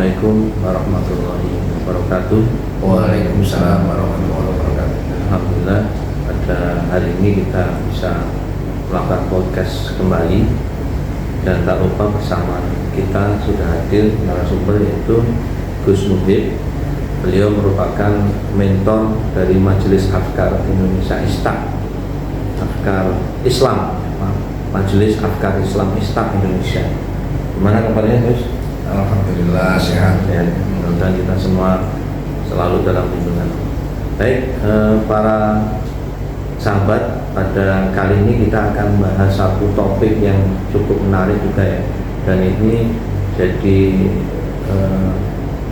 Assalamualaikum warahmatullahi wabarakatuh. Waalaikumsalam warahmatullahi wabarakatuh. Alhamdulillah pada hari ini kita bisa melakukan podcast kembali, dan tak lupa bersama kita sudah hadir narasumber yaitu Gus Muhib. Beliau merupakan mentor dari Majelis Afkar Indonesia ISTAQ, Afkar Islam, Majelis Afkar Islam ISTAQ Indonesia. Gimana kabarnya, Gus? Alhamdulillah sehat. Ya, mudah-mudahan kita semua selalu dalam lindungan. Baik, para sahabat, pada kali ini kita akan bahas satu topik yang cukup menarik juga ya, dan ini jadi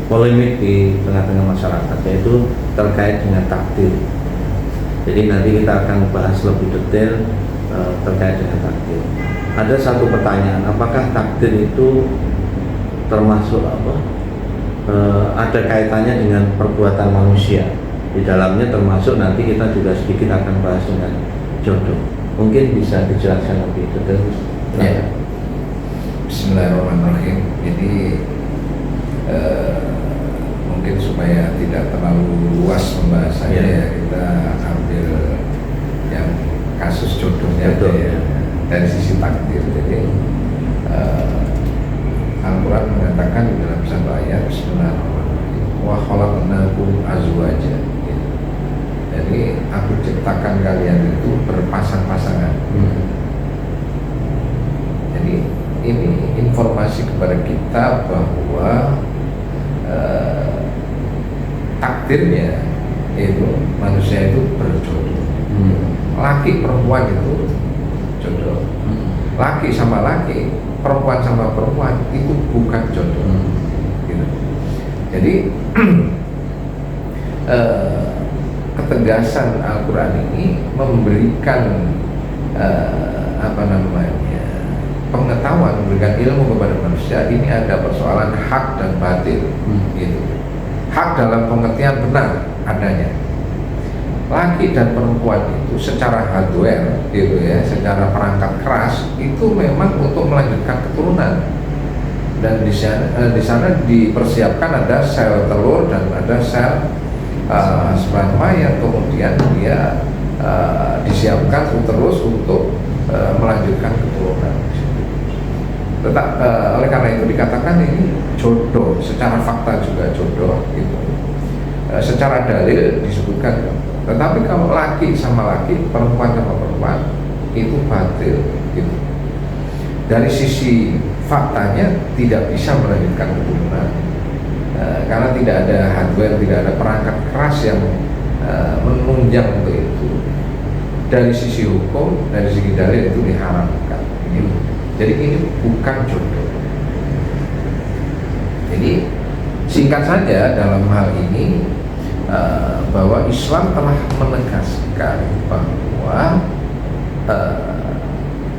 polemik di tengah-tengah masyarakat, yaitu terkait dengan takdir. Jadi nanti kita akan bahas lebih detail terkait dengan takdir. Ada satu pertanyaan, apakah takdir itu termasuk ada kaitannya dengan perbuatan manusia? Di dalamnya termasuk nanti kita juga sedikit akan bahas dengan jodoh. Mungkin bisa dijelaskan lebih detail. Ya. Bismillahirrahmanirrahim. Jadi mungkin supaya tidak terlalu luas pembahasannya, ya, kita ambil yang kasus jodohnya aja ya, dari sisi takdir. Jadi Al-Quran mengatakan di dalam satu ayat, Bismillahirrahmanirrahim, wa khalaqnakum azwaja. Jadi aku ciptakan kalian itu berpasang-pasangan. Jadi ini informasi kepada kita bahwa takdirnya itu manusia itu berjodoh. Laki perempuan itu jodoh. Laki sama laki, perempuan sama perempuan itu bukan jodoh. Gitu. Jadi ketegasan Al-Quran ini memberikan pengetahuan, memberikan ilmu kepada manusia. Ini ada persoalan hak dan batil. Gitu. Hak dalam pengertian benar adanya. Laki dan perempuan itu secara hardware, gitu ya, secara perangkat keras itu memang untuk melanjutkan keturunan. Dan di sana dipersiapkan ada sel telur dan ada sel sperma yang kemudian dia disiapkan terus untuk melanjutkan keturunan. Oleh karena itu dikatakan ini jodoh, secara fakta juga jodoh gitu. Secara dalil disebutkan, tetapi kalau laki sama laki, perempuan sama perempuan itu batil gitu. Dari sisi faktanya tidak bisa melanjutkan keturunan, karena tidak ada hardware, tidak ada perangkat keras yang menunjang untuk itu. Dari sisi hukum, dari sisi dalil itu diharamkan gitu. Jadi ini bukan jodoh. Jadi singkat saja dalam hal ini, bahwa Islam telah menegaskan bahwa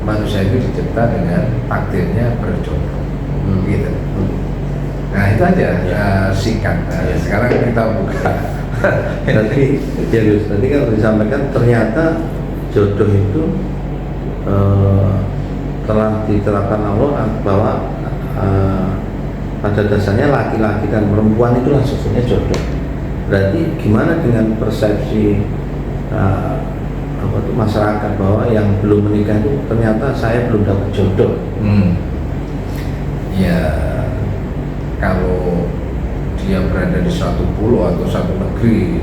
manusia itu dicipta dengan takdirnya berjodoh. Gitu. Nah itu aja singkat. Sekarang kita buka. Tadi kan disampaikan ternyata jodoh itu telah diterapkan Allah bahwa pada dasarnya laki-laki dan perempuan itu sesungguhnya jodoh. Berarti gimana dengan persepsi masyarakat bahwa yang belum menikah itu ternyata saya belum dapat jodoh? Ya, kalau dia berada di suatu pulau atau satu negeri,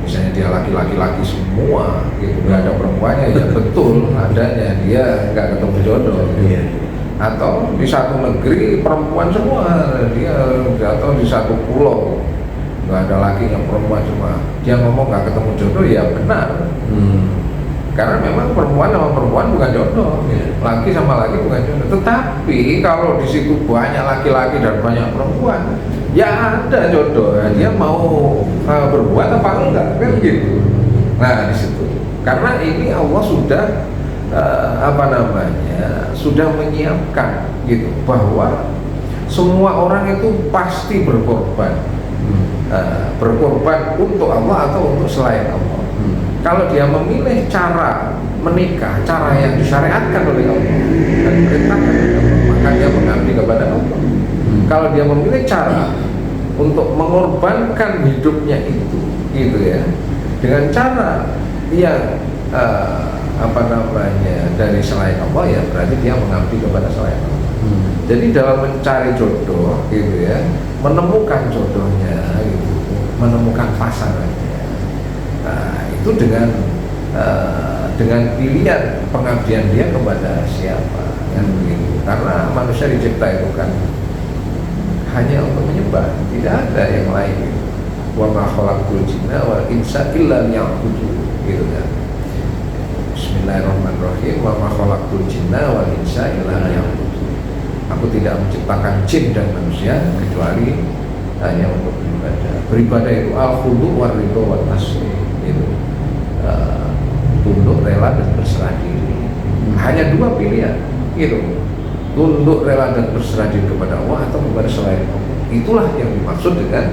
misalnya dia laki-laki semua, gitu, nggak ada perempuannya, ya betul adanya dia nggak ketemu jodoh. Gitu. Atau di satu negeri perempuan semua, dia atau di satu pulau nggak ada laki yang perempuan semua, dia ngomong nggak ketemu jodoh, ya benar. Karena memang perempuan sama perempuan bukan jodoh, laki sama laki bukan jodoh. Tetapi kalau di situ banyak laki-laki dan banyak perempuan, ya ada jodoh. Dia mau berbuat apa enggak, kan gitu. Nah di situ, karena ini Allah sudah sudah menyiapkan gitu bahwa semua orang itu pasti berkorban, berkorban untuk Allah atau untuk selain Allah. Kalau dia memilih cara menikah, cara yang disyariatkan oleh Allah dan diperintahkan oleh Allah, maka dia mengabdi kepada Allah. Kalau dia memilih cara untuk mengorbankan hidupnya itu, gitu ya, dengan cara yang dari selain Allah, ya berarti dia mengabdi kepada selain Allah. Jadi dalam mencari jodoh, gitu ya, menemukan jodohnya, gitu, menemukan pasangannya, nah itu dengan pilihan pengabdian dia kepada siapa, kan begitu. Karena manusia dicipta itu kan hanya untuk menyembah, tidak ada yang lain. Gitu. Wa ma khalaqtul jinna wal insa illa liya'budun, gitu kan. Bismillahirrahmanirrahim. Wa ma khalaqtul jinna wal insa illa liya'budun. Aku tidak menciptakan jin dan manusia kecuali hanya untuk beribadah. Beribadah itu al-khudu' war-ridha wat-taslim, gitu. Tunduk, rela, dan berserah diri. Hanya dua pilihan, gitu. Tunduk, rela, dan berserah diri kepada Allah atau kepada selain Allah. Itulah yang dimaksud dengan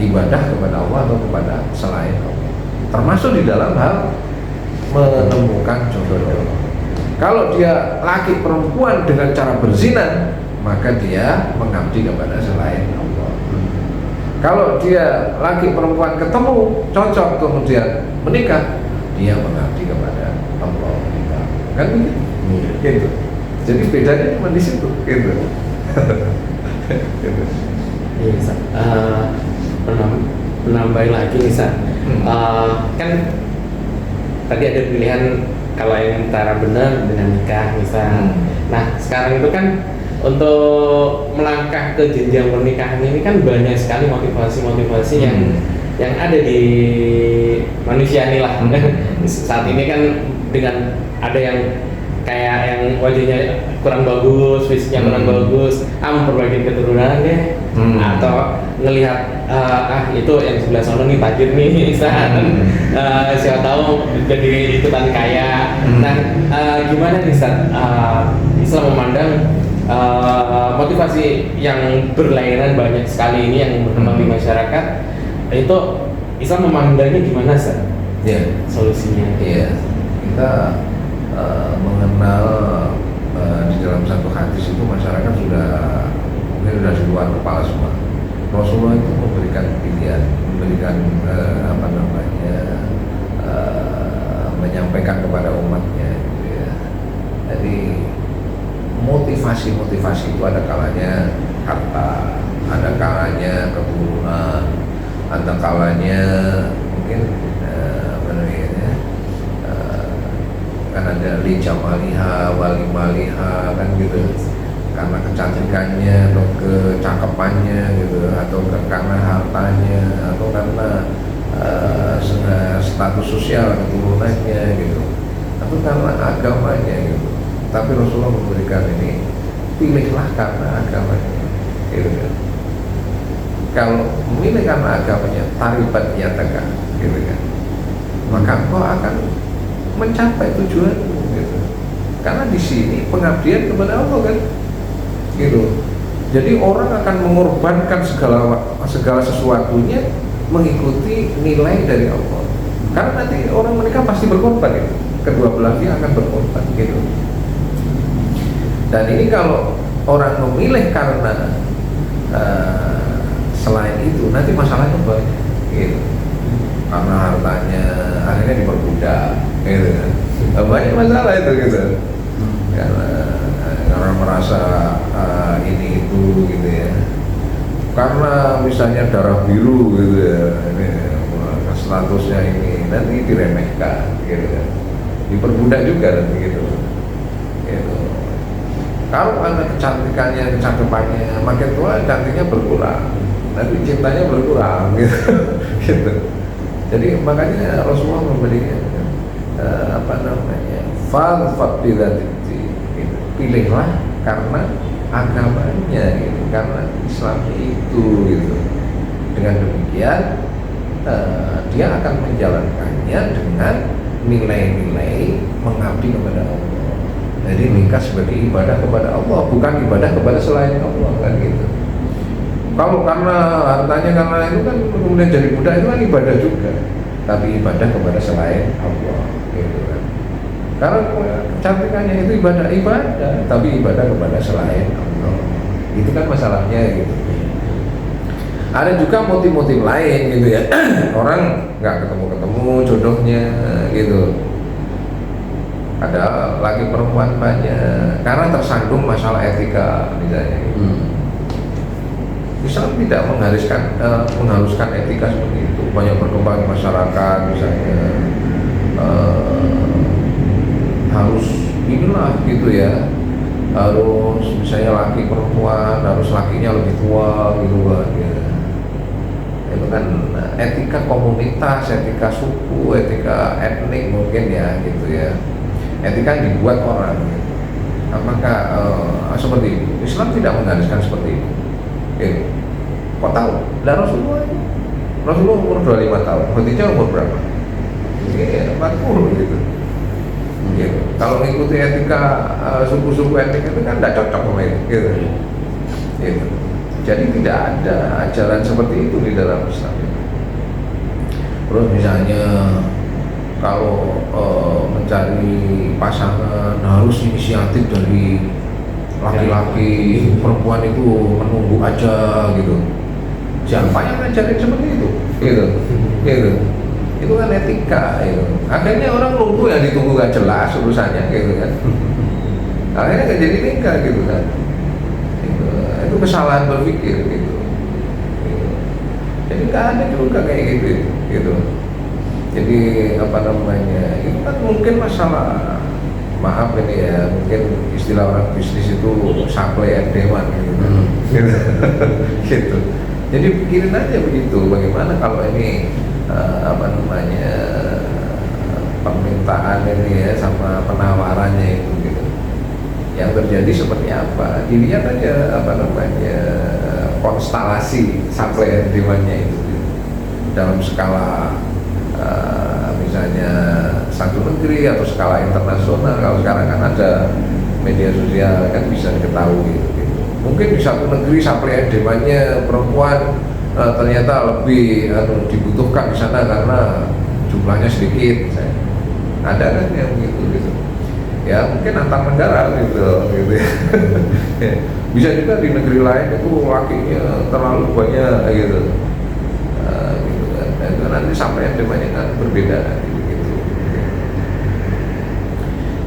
ibadah kepada Allah atau kepada selain Allah. Termasuk di dalam hal menemukan jodoh. Kalau dia laki perempuan dengan cara berzina, maka dia mengabdi kepada selain Allah. Kalau dia laki perempuan ketemu, cocok, kemudian menikah, dia mengabdi kepada Allah. Kan begitu? Gitu. Jadi bedanya cuma di situ, gitu. Gitu. Iya, Ustaz. Menambahin lagi nih, Ustaz. Kan tadi ada pilihan kalau yang cara benar dengan nikah misal. Nah sekarang itu kan untuk melangkah ke jenjang pernikahan ini kan banyak sekali motivasi-motivasi yang ada di manusia ini lah. Saat ini kan dengan ada yang kayak yang wajahnya kurang bagus, fisiknya kurang bagus, memperbaiki keturunan deh, atau ngelihat itu yang sebelah sana nih tajir nih, siapa tahu jadi ikutan kaya. Nah, gimana nih Ustaz? Islam memandang motivasi yang berlainan banyak sekali ini yang berkembang di masyarakat, itu Islam memandangnya gimana Ustaz? Ya. Solusinya? Iya. Kita mengenal di dalam satu hadis itu masyarakat mungkin sudah di luar kepala semua. Rasulullah itu memberikan pilihan, menyampaikan kepada umatnya, gitu ya. Jadi motivasi itu ada kalanya harta, ada kalanya keturunan, ada kalanya mungkin kan ada li jamaliha wali maliha, kan gitu, karena kecantikannya atau kecakapannya gitu, atau karena hartanya, atau karena status sosial keturunannya gitu, atau karena agamanya gitu. Tapi Rasulullah memberikan ini, pilihlah karena agamanya, gitu kan. Kalau memilih karena agamanya, taribat yataka, gitu kan, maka engkau akan mencapai tujuanmu, gitu. Karena di sini pengabdian kepada Allah, kan, gitu. Jadi orang akan mengorbankan segala sesuatunya mengikuti nilai dari Allah. Karena nanti orang menikah pasti berkorban, gitu. Kedua belah pihak akan berkorban, gitu. Dan ini kalau orang memilih karena selain itu, nanti masalahnya banyak, gitu. Karena hartanya akhirnya diperbudak, gitu kan. Banyak masalah itu, gitu. Karena merasa ini itu, gitu ya. Karena misalnya darah biru, gitu ya, ini statusnya ini, nanti diremehkan, gitu kan. Diperbudak juga nanti, gitu. Kalau karena kecantikannya, kecakapannya makin tua, cantiknya berkurang, nanti cintanya berkurang, gitu. Gitu. Jadi makanya Rasulullah memberikan pilihlah karena agamanya, gitu, karena Islam itu, gitu. Dengan demikian dia akan menjalankannya dengan nilai-nilai mengabdi kepada Allah. Jadi nikah sebagai ibadah kepada Allah, bukan ibadah kepada selain Allah, kan gitu. Kalau karena hartanya, karena itu kan kemudian jadi budak, itu kan ibadah juga, tapi ibadah kepada selain Allah, gitu kan. Karena kecantikannya itu ibadah, tapi ibadah kepada selain Allah, itu kan masalahnya, gitu. Ada juga motif-motif lain gitu ya. Orang nggak ketemu jodohnya gitu. Ada laki perempuan banyak karena tersandung masalah etika misalnya. Islam tidak mengharuskan etika seperti itu. Banyak berkembang masyarakat misalnya harus inilah gitu ya. Harus misalnya laki perempuan harus lakinya lebih tua gitu kan ya. Itu kan etika komunitas, etika suku, etika etnik mungkin ya gitu ya. Etika yang dibuat orang gitu. Apakah seperti itu? Islam tidak mengharuskan seperti itu gitu. Kok tahu? Dan Rasulullah umur 25 tahun, Khadijah umur berapa? Iya, 40 gitu. Gitu. Kalau mengikuti etika suku-suku etnik itu kan tidak cocok sama itu gitu. Gitu. Jadi tidak ada ajaran seperti itu di dalam Islam. Terus misalnya kalau mencari pasangan harus inisiatif dari laki-laki, perempuan itu menunggu aja gitu. Siapa yang ngajarin seperti itu? Gitu. Gitu. Itu kan etika gitu. Akhirnya orang nunggu yang ditunggu gak jelas urusannya gitu kan. Akhirnya gak jadi nikah gitu kan. Itu kesalahan berpikir gitu. Jadi nggak ada juga kayak gitu. Jadi apa namanya, itu kan mungkin masalah, maaf ini ya, mungkin istilah orang bisnis itu supply and demand gitu. Gitu. Jadi pikirin aja begitu, bagaimana kalau ini apa namanya permintaan ini ya sama penawarannya itu gitu. Yang terjadi seperti apa, dilihat aja apa namanya konstelasi supply and demand-nya itu dalam skala misalnya satu negeri atau skala internasional. Kalau sekarang kan ada media sosial kan bisa diketahui gitu. Mungkin di satu negeri supply and demand-nya perempuan ternyata lebih dibutuhkan di sana karena jumlahnya sedikit misalnya. Ada kan yang begitu gitu. Ya mungkin antar negara gitu ya. Bisa juga di negeri lain itu lakinya terlalu banyak gitu, gitu kan. Dan itu nanti sampai yang demandnya kan berbeda gitu.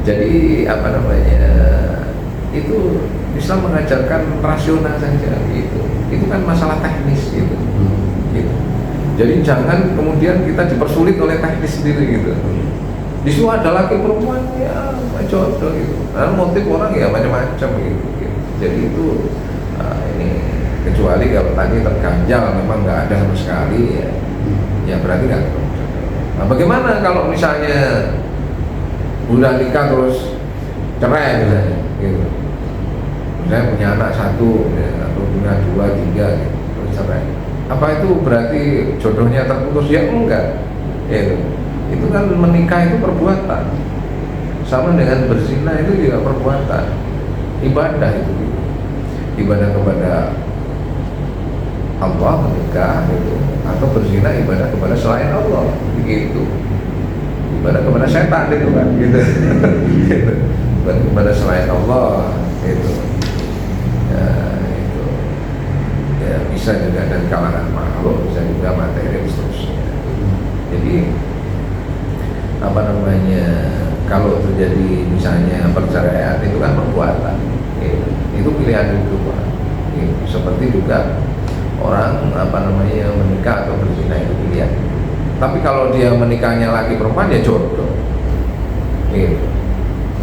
Jadi apa namanya itu Islam mengajarkan rasional saja gitu. Itu kan masalah teknis gitu. Gitu. Jadi jangan kemudian kita dipersulit oleh teknis sendiri gitu. Di situ ada laki perempuan ya jodoh gitu. Nah, motif orang ya macam-macam gitu. Jadi itu ini kecuali kalau tadi terganjal memang nggak ada sama sekali ya berarti nggak. Nah, bagaimana kalau misalnya udah nikah terus cerai misalnya gitu. Misalnya punya anak satu ya, atau punya 2, 3 gitu, terus cerai. Apa itu berarti jodohnya terputus? Ya enggak. Gitu. Itu kan menikah itu perbuatan, sama dengan berzina itu juga perbuatan, ibadah itu gitu. Ibadah kepada Allah menikah itu, atau berzina ibadah kepada selain Allah begitu. Ibadah kepada setan itu kan gitu. Ibadah kepada selain Allah itu. Ya, itu ya bisa juga dari kalangan makhluk, bisa juga materi dan seterusnya. Jadi apa namanya, kalau terjadi misalnya perceraian itu kan perbuatan gitu. Itu pilihan hidup gitu. Seperti juga orang apa namanya menikah atau berzina itu pilihan. Tapi kalau dia menikahnya laki perempuan ya jodoh gitu.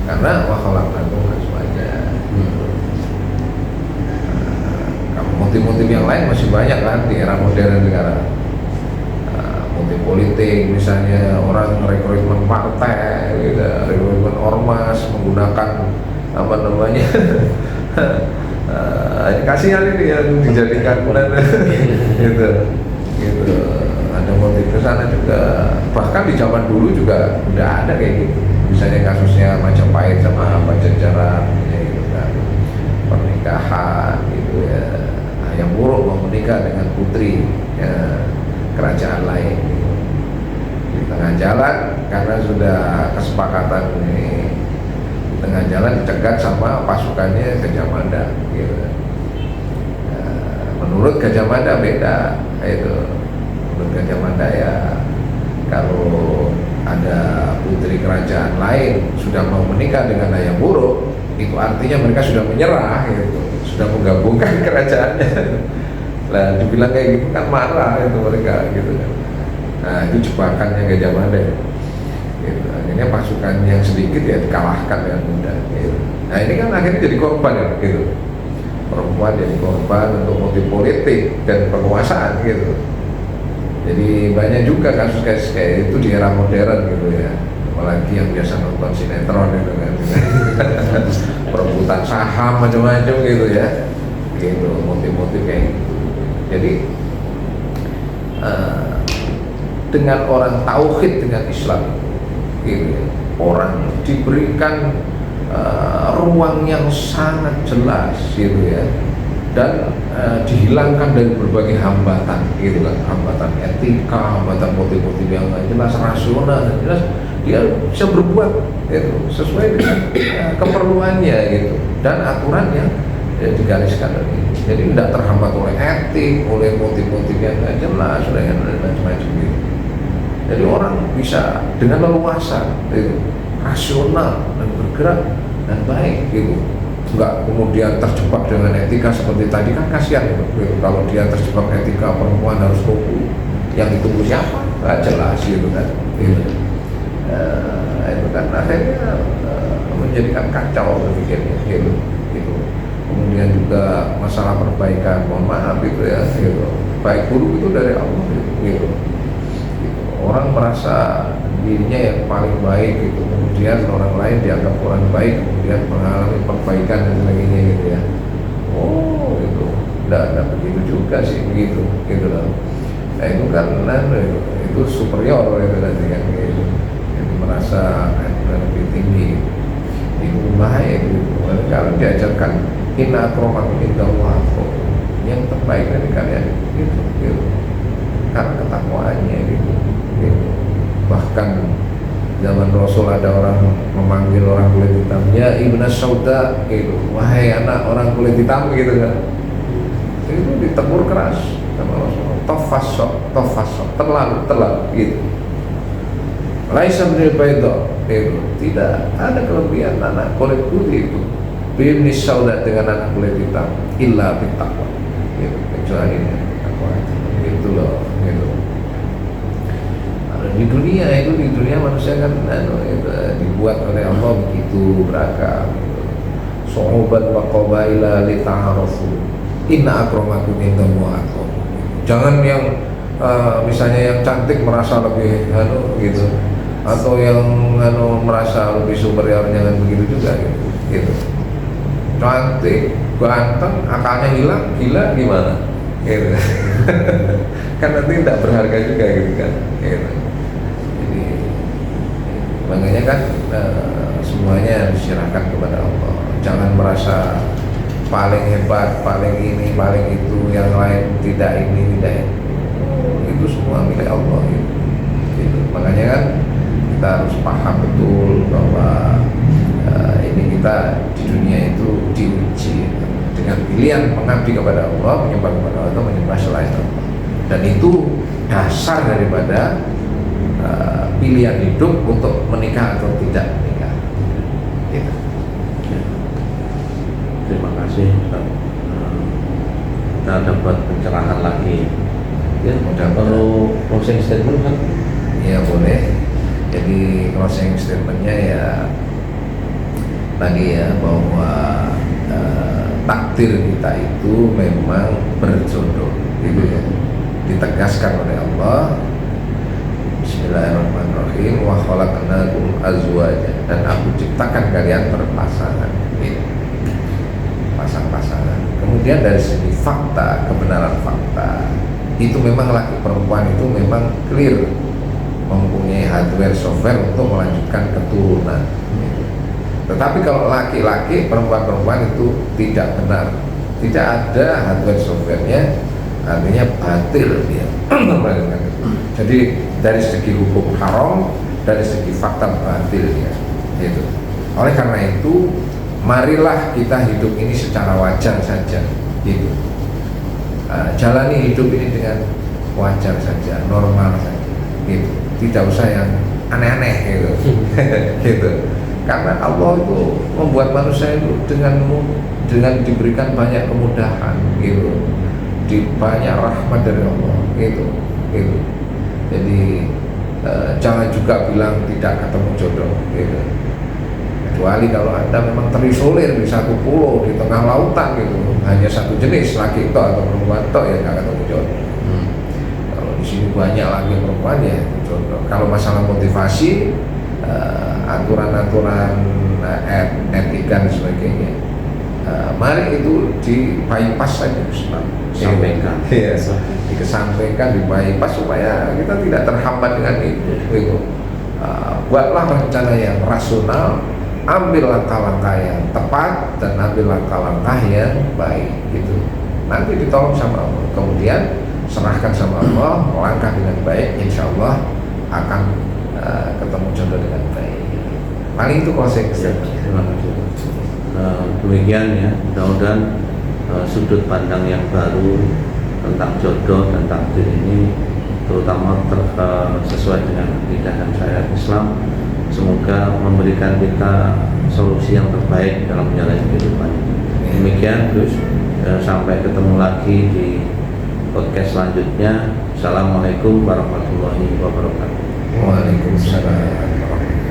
Karena wakhalaqnakum azwaja gitu. Motif-motif yang lain masih banyak kan di era modern sekarang. Motif politik misalnya, orang rekrutmen partai gitu, rekrutmen ormas menggunakan apa namanya kasihan ini yang dijadikan gitu gitu. Ada motif ke sana juga, bahkan di zaman dulu juga udah ada kayak gitu, misalnya kasusnya Majapahit sama Pajajaran gitu kan, pernikahan gitu ya, yang buruk mau menikah dengan putri ya, kerajaan lain gitu. Di tengah jalan karena sudah kesepakatan ini, di tengah jalan dicegat sama pasukannya Gajah Mada gitu. menurut Gajah Mada beda itu. Menurut Gajah Mada ya, kalau ada putri kerajaan lain sudah mau menikah dengan Hayam Wuruk, itu artinya mereka sudah menyerah gitu, sudah menggabungkan kerajaannya. Lah dibilang kayak gitu kan marah itu mereka gitu kan. Nah itu jebakannya Gajah Mada gitu. Akhirnya pasukan yang sedikit ya dikalahkan dengan mudah gitu. Nah ini kan akhirnya jadi korban ya gitu, perempuan jadi korban untuk motif politik dan penguasaan gitu. Jadi banyak juga kasus-kasus kayak itu di era modern gitu ya, apalagi yang biasa nonton sinetron gitu kan, perebutan saham macam-macam gitu ya, gitu motif-motif kayak gitu. Jadi dengan orang tauhid dengan Islam gitu ya, orang diberikan ruang yang sangat jelas gitu ya, dan dihilangkan dari berbagai hambatan gitu kan, hambatan etika, hambatan motif-motif yang nggak jelas, rasional dan jelas, dia bisa berbuat gitu, sesuai dengan keperluannya gitu, dan aturan yang digariskan lagi. Jadi tidak terhambat oleh etik, oleh motif-motif yang nggak jelas, oleh macam-macam gitu. Jadi orang bisa dengan leluasa gitu, rasional dan bergerak dan baik gitu. Enggak kemudian terjebak dengan etika seperti tadi kan kasihan gitu. Kalau dia terjebak etika perempuan harus kuku, yang ditunggu siapa? Nggak jelas gitu kan. Gitu. Itu kan akhirnya menjadikan kacau berpikirnya gitu. Kemudian juga masalah perbaikan, mohon maaf itu ya gitu. Baik buruk itu dari Allah gitu. Orang merasa dirinya yang paling baik gitu, kemudian orang lain dianggap kurang baik, kemudian mengalami perbaikan dan sebagainya gitu ya. Oh itu tidak begitu juga sih gitu loh. Nah itu kan itu superior itu nanti kan gitu. Jadi merasa lebih tinggi itu bahaya gitu. Kalau diajarkan inna akramakum indallah, yang terbaik dari kalian gitu. Karena ketakwaannya gitu. Bahkan zaman Rasul ada orang memanggil orang kulit hitam, ya Ibnas Sauda gitu, wahai anak orang kulit hitam gitu kan. Itu ditegur keras sama Rasul, tofasok, terlalu gitu. Laisa minal bayda itu, tidak ada kelebihan anak kulit putih itu Ibnis Sauda dengan anak kulit hitam illa bittaqwa gitu, kecuali takwa itu loh gitu. Di dunia manusia kan dibuat oleh Allah begitu beragam gitu. So'uban wa qabaila li ta'arafu inna akramakum indallahi atqakum. Jangan yang misalnya yang cantik merasa lebih gitu, atau yang merasa lebih superior, jangan begitu juga gitu. Cantik, ganteng, akalnya hilang, gila gimana gitu. Kan nanti tidak berharga juga gitu kan gitu. Makanya kan semuanya diserahkan kepada Allah. Jangan merasa paling hebat, paling ini, paling itu, yang lain tidak ini, tidak itu. Itu semua milik Allah gitu. Makanya kan kita harus paham betul bahwa ini kita di dunia itu diuji dengan pilihan mengabdi kepada Allah, menyembah kepada Allah atau menyembah selain Allah. Dan itu dasar daripada pilihan hidup untuk menikah atau tidak menikah. Gitu. Terima kasih. Kita dapat pencerahan lagi. Ya, kalau closing statement kan? Ya boleh. Jadi closing statementnya ya tadi ya, bahwa takdir kita itu memang berjodoh, gitu ya. Ditegaskan oleh Allah, Bismillahirrahmanirrahim, wa khalaqnakum azwaja, dan aku ciptakan kalian berpasangan gitu. Pasang-pasangan. Kemudian dari segi fakta, kebenaran fakta, itu memang laki perempuan itu memang clear mempunyai hardware software untuk melanjutkan keturunan gitu. Tetapi kalau laki-laki, perempuan-perempuan itu tidak benar, tidak ada hardware softwarenya, artinya batil dia. Jadi dari segi hukum haram, dari segi fakta batil ya gitu. Oleh karena itu, marilah kita hidup ini secara wajar saja gitu. jalani hidup ini dengan wajar saja, normal saja, gitu. Tidak usah yang aneh-aneh gitu, gitu. Karena Allah itu membuat manusia itu dengan diberikan banyak kemudahan, gitu, banyak rahmat dari Allah, gitu, gitu. Jadi jangan juga bilang tidak ketemu jodoh, gitu. Kecuali kalau Anda memang terisolir di satu pulau di tengah lautan gitu, hanya satu jenis laki itu atau perempuan itu ya nggak ketemu jodoh. Kalau di sini banyak lagi perempuan ya jodoh. Kalau masalah motivasi, aturan-aturan etika dan sebagainya, mari itu di bypass saja, sampaikan. Ya, dikesampaikan, di bypass supaya kita tidak terhambat dengan itu. Gitu. Buatlah rencana yang rasional, ambil langkah-langkah yang tepat dan ambil langkah-langkah yang baik, gitu. Nanti ditolong sama Allah, kemudian serahkan sama Allah, langkah dengan baik, insya Allah akan ketemu jodoh dengan baik. Paling itu kalau saya Terima kasih. Demikian ya, mudah-mudahan sudut pandang yang baru tentang jodoh dan takdir ini terutama sesuai dengan akidah dan syariat Islam, semoga memberikan kita solusi yang terbaik dalam menjalani kehidupan. Demikian Gus, sampai ketemu lagi di podcast selanjutnya. Assalamualaikum warahmatullahi wabarakatuh. Waalaikumsalam warahmatullahi wabarakatuh.